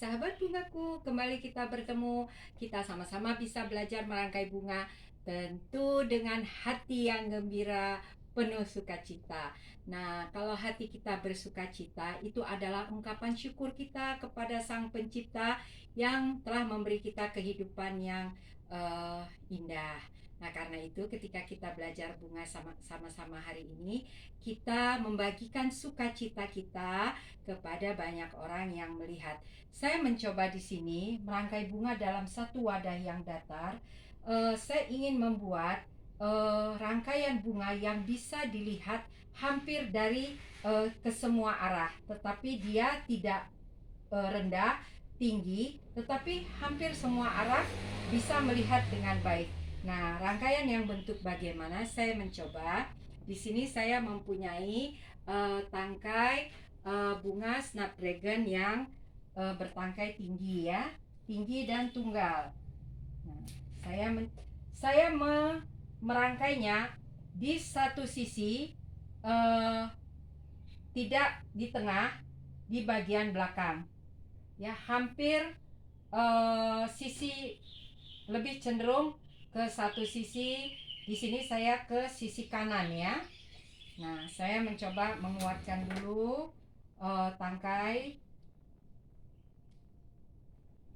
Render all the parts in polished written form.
Sahabat bungaku, kembali kita bertemu. Kita sama-sama bisa belajar merangkai bunga, tentu dengan hati yang gembira, penuh sukacita. Nah, kalau hati kita bersukacita, itu adalah ungkapan syukur kita kepada Sang Pencipta yang telah memberi kita kehidupan yang indah. Nah, karena itu ketika kita belajar bunga sama-sama hari ini, kita membagikan sukacita kita kepada banyak orang yang melihat. Saya mencoba di sini merangkai bunga dalam satu wadah yang datar. Saya ingin membuat rangkaian bunga yang bisa dilihat hampir dari ke semua arah, tetapi dia tidak rendah, tinggi, tetapi hampir semua arah bisa melihat dengan baik. Nah, rangkaian yang bentuk bagaimana saya mencoba. Di sini saya mempunyai tangkai bunga snapdragon yang bertangkai tinggi ya, tinggi dan tunggal. Nah, saya merangkainya di satu sisi, eh, tidak di tengah, di bagian belakang. Ya, hampir sisi lebih cenderung ke satu sisi. Di sini saya ke sisi kanan ya. Nah, saya mencoba menguatkan dulu tangkai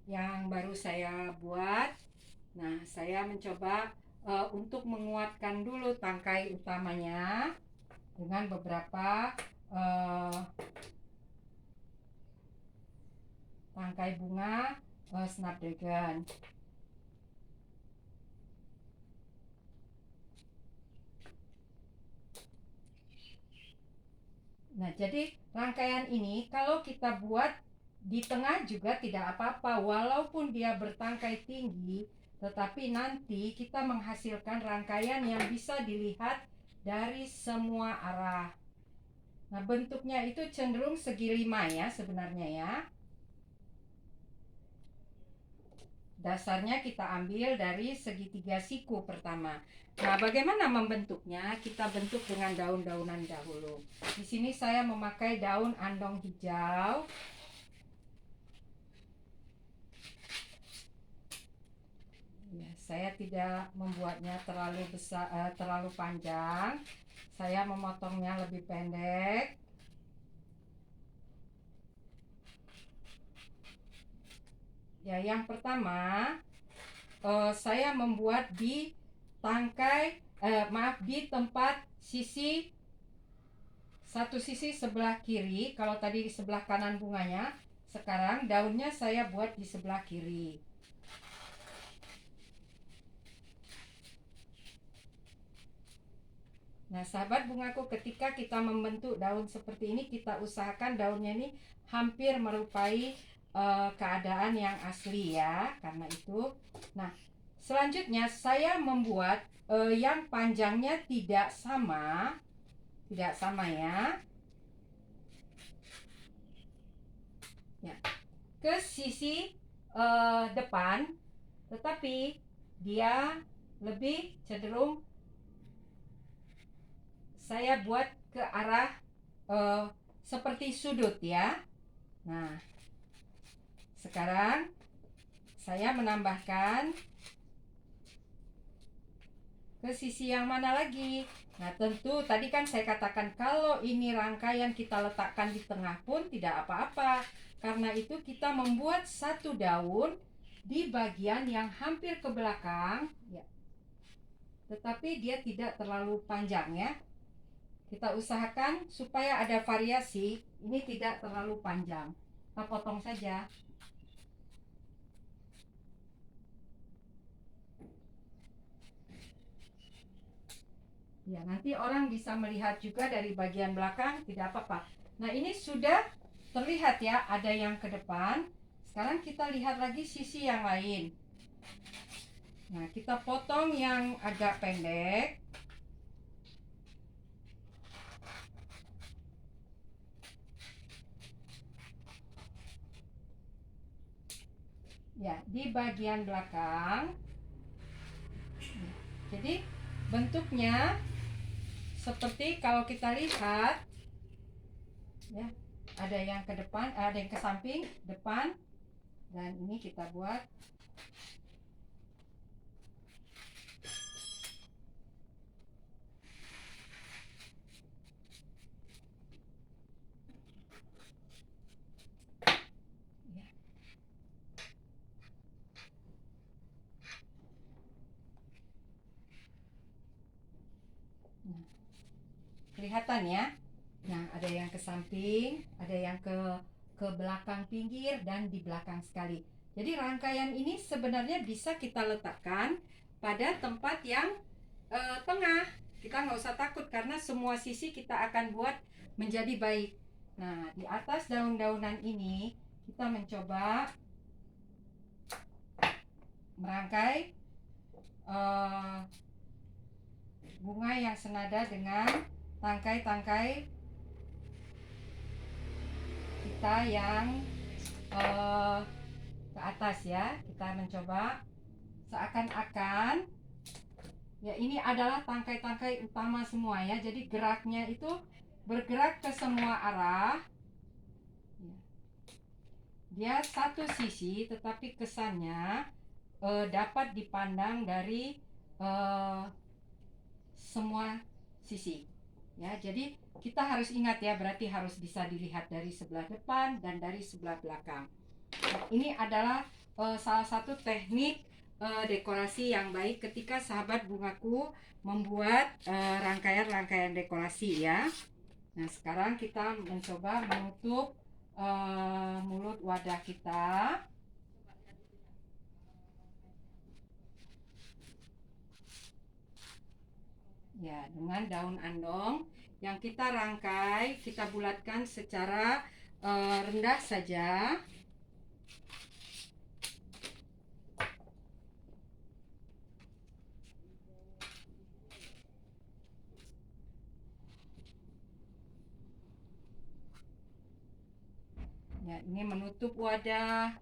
yang baru saya buat. Nah, saya mencoba untuk menguatkan dulu tangkai utamanya dengan beberapa tangkai bunga snapdragon. Nah, jadi rangkaian ini kalau kita buat di tengah juga tidak apa-apa, walaupun dia bertangkai tinggi, tetapi nanti kita menghasilkan rangkaian yang bisa dilihat dari semua arah. Nah, bentuknya itu cenderung segi lima ya sebenarnya ya. Dasarnya kita ambil dari segitiga siku pertama. Nah, bagaimana membentuknya? Kita bentuk dengan daun-daunan dahulu. Di sini saya memakai daun andong hijau. Ya, saya tidak membuatnya terlalu besar, terlalu panjang. Saya memotongnya lebih pendek. Ya, yang pertama saya membuat di tangkai, di tempat sisi satu sisi sebelah kiri. Kalau tadi di sebelah kanan bunganya, sekarang daunnya saya buat di sebelah kiri. Nah, sahabat bungaku, ketika kita membentuk daun seperti ini, kita usahakan daunnya ini hampir merupai keadaan yang asli ya. Karena itu, nah, selanjutnya saya membuat yang panjangnya tidak sama ya. Ya, ke sisi depan, tetapi dia lebih cenderung saya buat ke arah seperti sudut ya. Nah, sekarang saya menambahkan ke sisi yang mana lagi. Nah, tentu tadi kan saya katakan kalau ini rangkaian kita letakkan di tengah pun tidak apa-apa. Karena itu kita membuat satu daun di bagian yang hampir ke belakang ya. Tetapi dia tidak terlalu panjang ya. Kita usahakan supaya ada variasi, ini tidak terlalu panjang. Kita potong saja. Ya, nanti orang bisa melihat juga dari bagian belakang, tidak apa-apa. Nah, ini sudah terlihat ya, ada yang ke depan. Sekarang kita lihat lagi sisi yang lain. Nah, kita potong yang agak pendek. Ya, di bagian belakang. Jadi, bentuknya seperti kalau kita lihat ya, ada yang ke depan, ada yang ke samping, depan, Dan ini kita buat ya. Nah, kelihatan ya. Nah, ada yang ke samping, ada yang ke belakang pinggir dan di belakang sekali. Jadi rangkaian ini sebenarnya bisa kita letakkan pada tempat yang tengah. Kita nggak usah takut karena semua sisi kita akan buat menjadi baik. Nah, di atas daun-daunan ini kita mencoba merangkai bunga yang senada dengan tangkai-tangkai kita yang ke atas ya. Kita mencoba seakan-akan ya ini adalah tangkai-tangkai utama semua ya. Jadi geraknya itu bergerak ke semua arah. Dia satu sisi tetapi kesannya dapat dipandang dari semua sisi. Ya, jadi kita harus ingat ya, berarti harus bisa dilihat dari sebelah depan dan dari sebelah belakang. Nah, ini adalah salah satu teknik dekorasi yang baik ketika sahabat bungaku membuat rangkaian-rangkaian dekorasi ya. Nah, sekarang kita mencoba menutup mulut wadah kita. Ya, dengan daun andong yang kita rangkai, kita bulatkan secara rendah saja. Ya, ini menutup wadah.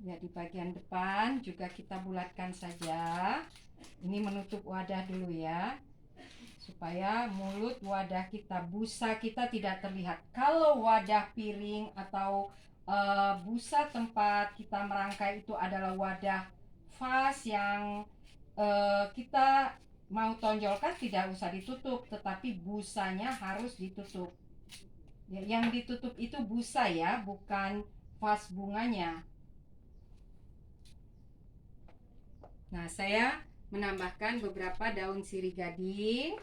Ya, di bagian depan juga kita bulatkan saja. Ini menutup wadah dulu ya, supaya mulut wadah kita, busa kita tidak terlihat. Kalau wadah piring atau busa tempat kita merangkai itu adalah wadah vas yang kita mau tonjolkan, tidak usah ditutup, tetapi busanya harus ditutup. Ya, yang ditutup itu busa ya, bukan vas bunganya. Nah, saya menambahkan beberapa daun sirih gading.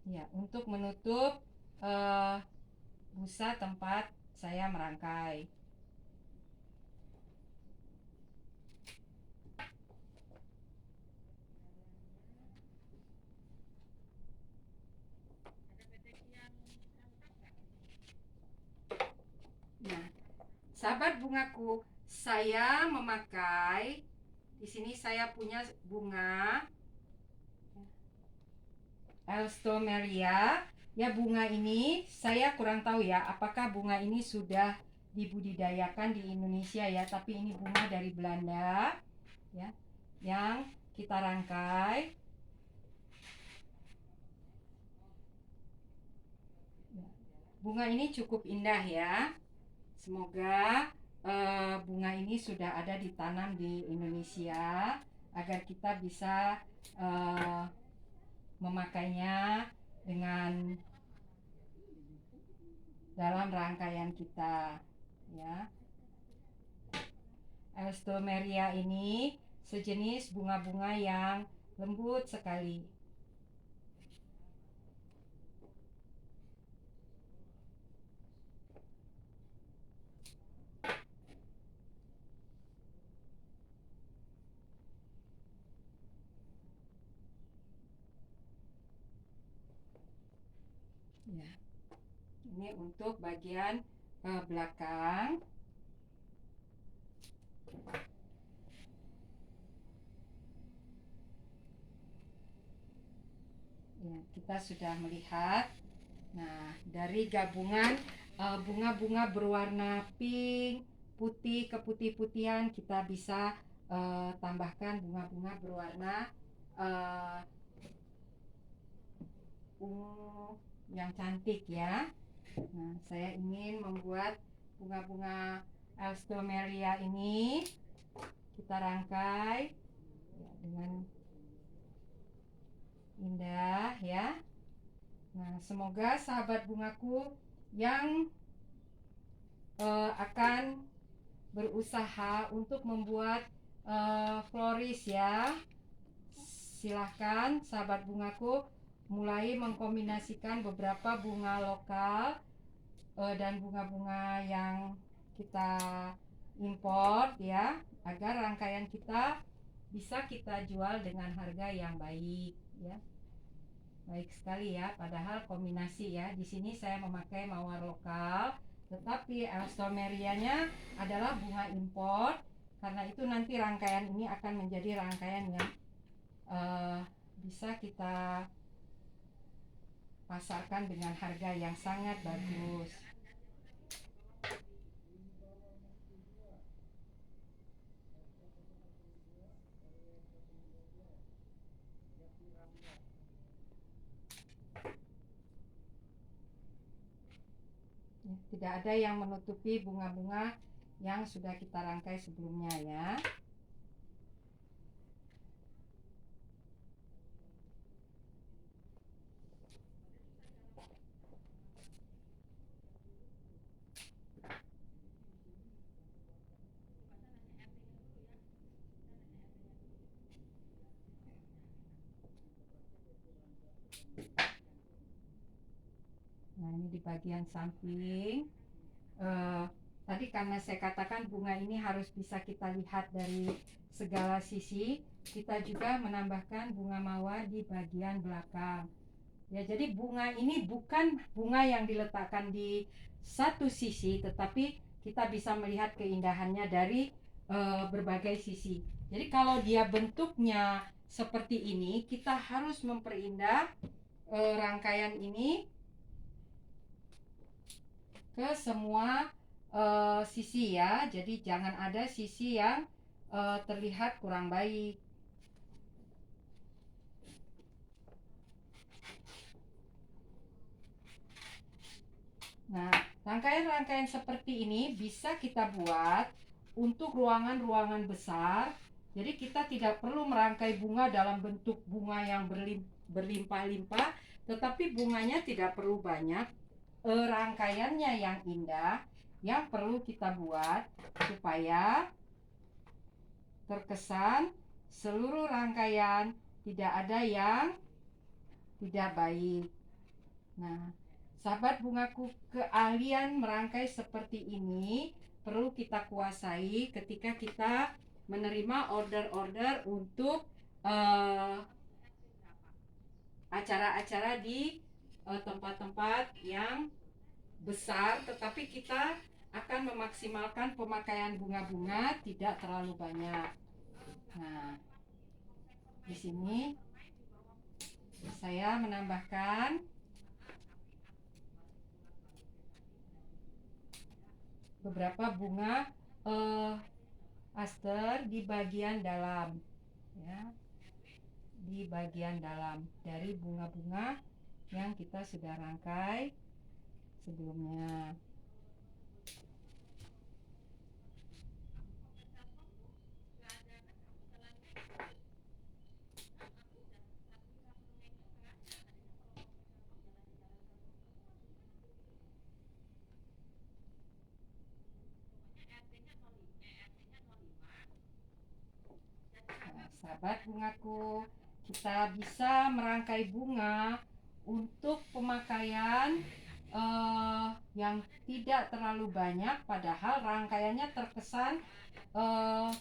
Ya, untuk menutup busa tempat saya merangkai. Nah, sahabat bungaku, saya memakai di sini saya punya bunga Alstomeria. Ya, bunga ini saya kurang tahu ya, apakah bunga ini sudah dibudidayakan di Indonesia ya, tapi ini bunga dari Belanda ya, yang kita rangkai. Bunga ini cukup indah ya. Semoga bunga ini sudah ada ditanam di Indonesia agar kita bisa memakainya dengan dalam rangkaian kita ya. Alstomeria ini sejenis bunga-bunga yang lembut sekali. Ya. Ini untuk bagian belakang. Ya, kita sudah melihat. Nah, dari gabungan bunga-bunga berwarna pink, putih keputih-putihan, kita bisa tambahkan bunga-bunga berwarna ungu yang cantik ya. Nah, saya ingin membuat bunga-bunga alstroemeria ini kita rangkai ya, dengan indah ya. Nah, semoga sahabat bungaku yang akan berusaha untuk membuat floris ya, silahkan sahabat bungaku mulai mengkombinasikan beberapa bunga lokal dan bunga-bunga yang kita import ya, agar rangkaian kita bisa kita jual dengan harga yang baik ya. Baik sekali ya, padahal kombinasi ya. Di sini saya memakai mawar lokal, tetapi alstroemerianya adalah bunga impor. Karena itu nanti rangkaian ini akan menjadi rangkaian yang bisa kita pasarkan dengan harga yang sangat bagus. Tidak ada yang menutupi bunga-bunga yang sudah kita rangkai sebelumnya ya. Nah, ini di bagian samping. Tadi karena saya katakan bunga ini harus bisa kita lihat dari segala sisi, kita juga menambahkan bunga mawar di bagian belakang. Ya, jadi bunga ini bukan bunga yang diletakkan di satu sisi, tetapi kita bisa melihat keindahannya dari berbagai sisi. Jadi kalau dia bentuknya seperti ini, kita harus memperindah rangkaian ini ke semua sisi ya. Jadi jangan ada sisi yang terlihat kurang baik. Nah, rangkaian-rangkaian seperti ini bisa kita buat untuk ruangan-ruangan besar. Jadi kita tidak perlu merangkai bunga dalam bentuk bunga yang berlimpah-limpah, tetapi bunganya tidak perlu banyak. Rangkaiannya yang indah yang perlu kita buat supaya terkesan seluruh rangkaian tidak ada yang tidak baik. Nah, sahabat bungaku, keahlian merangkai seperti ini perlu kita kuasai ketika kita menerima order-order untuk acara-acara di tempat-tempat yang besar, tetapi kita akan memaksimalkan pemakaian bunga-bunga tidak terlalu banyak. Nah, di sini saya menambahkan beberapa bunga aster di bagian dalam ya, di bagian dalam dari bunga-bunga yang kita sudah rangkai sebelumnya. Sahabat bungaku, kita bisa merangkai bunga untuk pemakaian yang tidak terlalu banyak, padahal rangkaiannya terkesan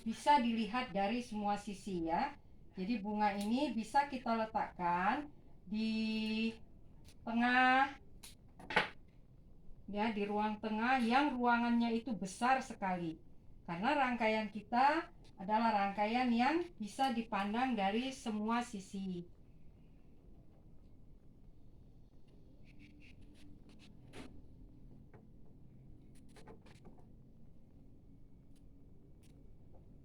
bisa dilihat dari semua sisi ya. Jadi bunga ini bisa kita letakkan di tengah ya, di ruang tengah yang ruangannya itu besar sekali, karena rangkaian kita adalah rangkaian yang bisa dipandang dari semua sisi.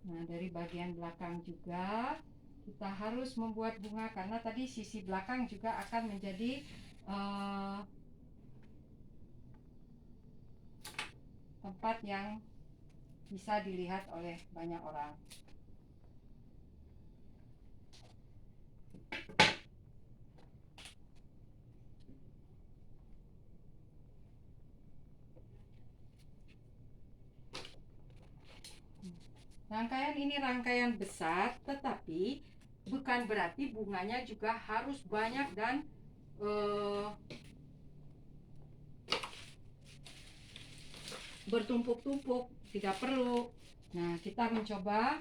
Nah, dari bagian belakang juga kita harus membuat bunga, karena tadi sisi belakang juga akan menjadi tempat yang bisa dilihat oleh banyak orang. Rangkaian ini rangkaian besar, tetapi bukan berarti bunganya juga harus banyak dan bertumpuk-tumpuk, tidak perlu. Nah, kita mencoba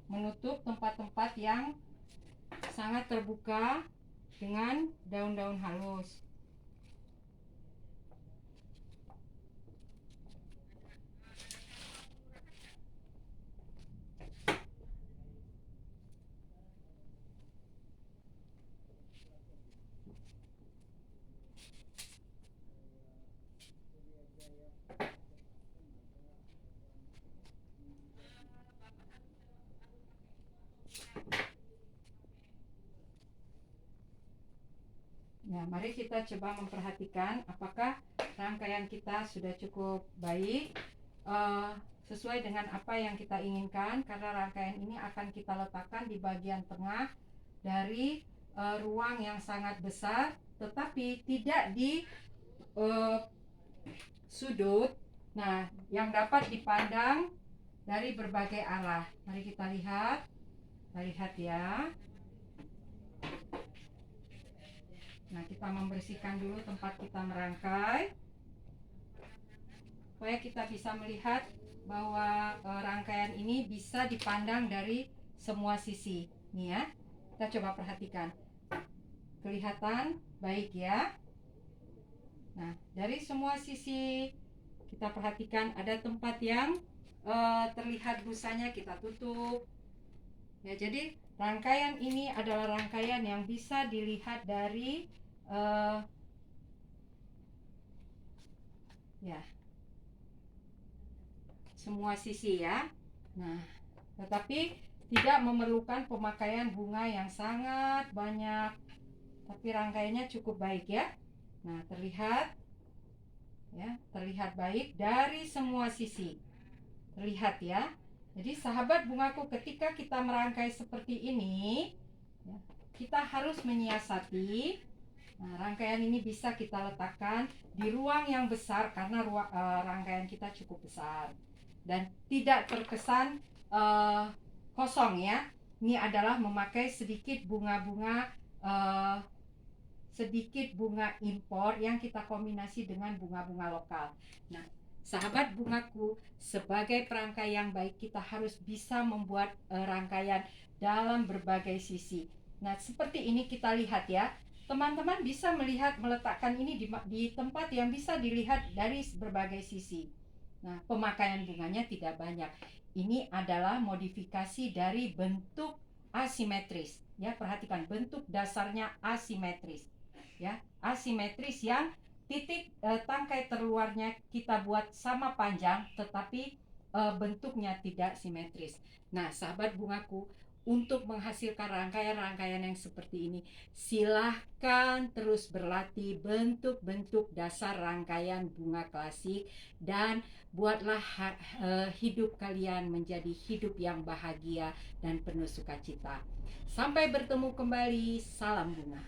menutup tempat-tempat yang sangat terbuka dengan daun-daun halus. Nah, mari kita coba memperhatikan apakah rangkaian kita sudah cukup baik, sesuai dengan apa yang kita inginkan, karena rangkaian ini akan kita letakkan di bagian tengah dari ruang yang sangat besar, tetapi tidak di sudut. Nah, yang dapat dipandang dari berbagai arah. Mari kita lihat. Lihat ya. Nah, kita membersihkan dulu tempat kita merangkai supaya kita bisa melihat bahwa rangkaian ini bisa dipandang dari semua sisi. Nih ya, kita coba perhatikan. Kelihatan baik ya. Nah, dari semua sisi kita perhatikan, ada tempat yang terlihat busanya, kita tutup. Ya, jadi rangkaian ini adalah rangkaian yang bisa dilihat dari ya, semua sisi ya. Nah, tetapi tidak memerlukan pemakaian bunga yang sangat banyak, tapi rangkaiannya cukup baik ya. Nah, terlihat ya, terlihat baik dari semua sisi. Terlihat ya. Jadi sahabat bungaku, ketika kita merangkai seperti ini ya, kita harus menyiasati. Nah, rangkaian ini bisa kita letakkan di ruang yang besar karena rangkaian kita cukup besar dan tidak terkesan kosong ya. Ini adalah memakai sedikit bunga-bunga sedikit bunga impor yang kita kombinasi dengan bunga-bunga lokal. Nah, sahabat bungaku, sebagai perangkai yang baik kita harus bisa membuat rangkaian dalam berbagai sisi. Nah, seperti ini kita lihat ya. Teman-teman bisa melihat meletakkan ini di tempat yang bisa dilihat dari berbagai sisi. Nah, pemakaian bunganya tidak banyak. Ini adalah modifikasi dari bentuk asimetris. Ya, perhatikan bentuk dasarnya asimetris. Ya, asimetris yang titik tangkai terluarnya kita buat sama panjang, tetapi bentuknya tidak simetris. Nah, sahabat bungaku, untuk menghasilkan rangkaian-rangkaian yang seperti ini, silahkan terus berlatih bentuk-bentuk dasar rangkaian bunga klasik dan buatlah hidup kalian menjadi hidup yang bahagia dan penuh sukacita. Sampai bertemu kembali, salam bunga.